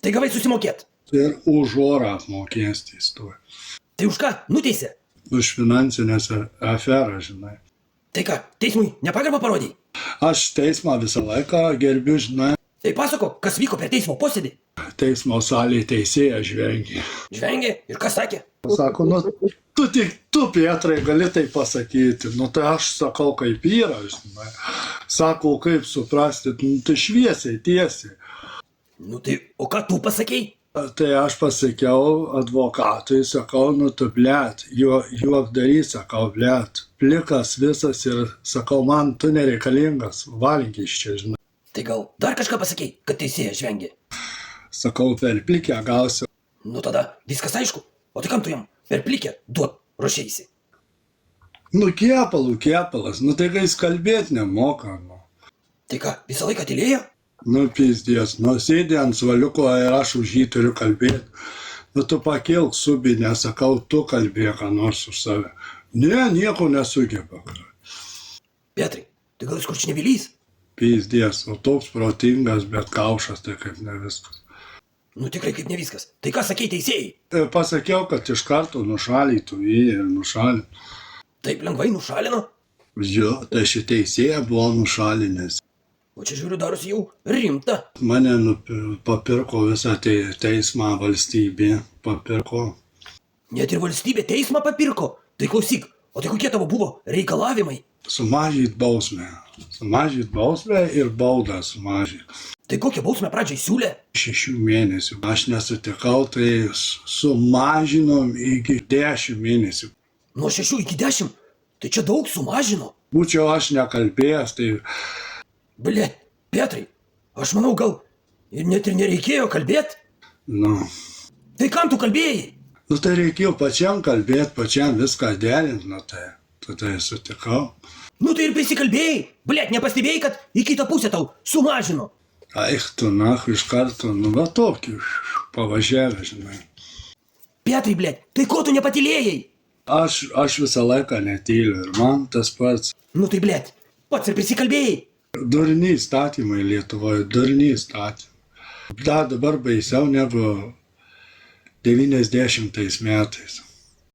Tai gavai susimokėt. Ir už orą apmokės teistų. Tai už ką nuteisė? Už finansinės aferą, žinai. Tai ką, teismui nepagarbą parodai? Aš teismą visą laiką gerbiu, žinai. Tai pasako, kas vyko per teismo posėdį? Teismo salėje teisėja žvengė. Žvengė ir kas sakė? Sako, nu, tu, Pietrai, gali tai pasakyti. Nu, tai aš sakau, kaip yra, žinai. Sako, kaip suprasti, nu, tai šviesiai, tiesiai. Nu tai, o ką tu pasakei? Tai aš pasakiau advokatui, sakau, nu tu blėt, juokdarys, sakau, blėt, plikas visas ir sakau, man tu nereikalingas, valink iš čia, žinai. Tai gal dar kažką pasakei, kad teisėjas žvengė? Sakau, per plikę gausiu. Nu tada, viskas aišku. O tai kam tu jam per plikę duot ruošeisi? Nu kėpalas, nu tai kai jis kalbėt nemoka, nu. Tai ką, visą laiką tylėjo? Nu pizdės, nu sėdė ant svaliuko ir aš už jį turiu kalbėti. Nu tu pakilk subinę, sakau, tu kalbėk ką nors už save. Ne, nieko nesugeba. Pietrai, tai gal jis kur čia nevilys? Pizdės, o toks protingas, bet kaušas, tai kaip ne viskas. Nu tikrai kaip ne viskas. Tai ką sakei teisėjai? Pasakiau, kad iš karto nušalytų jį ir nušalint. Taip lengvai nušalino? Jo, tai ši teisėja buvo nušalinęs. O čia žiūriu darosi jau rimta. Mane papirko visą teismą valstybė, papirko. Net ir valstybė teismą papirko? Tai klausyk, o tai kokie tavo buvo reikalavimai? Sumažyt bausmę ir baudą sumažyt. Tai kokią bausmę pradžiai siūlė? 6 mėnesių. Aš nesutikau, tai sumažinom iki 10 mėnesių. Nuo 6 iki 10? Tai čia daug sumažino. Būčiau aš nekalbėjęs, tai... Blet, Pietrai, aš manau gal ir net ir nereikėjo kalbėt? Nu. Tai kam tu kalbėjai? Nu tai reikėjo pačiam kalbėt, pačiam viską derint, nu tai sutikau. Nu tai ir prisikalbėjai. Blet, nepastebėjai, kad į kitą pusę tau sumažino. Eik tu nahu iš karto, nu va tokį pavažiavę, žinai. Pietrai, blet, tai ko tu nepatylėjai? Aš visą laiką netyliu ir man tas pats. Nu tai blet, pats ir prisikalbėjai. Durni įstatymai Lietuvoje, durni įstatymai. Dar dabar baisiau negu 90 metais.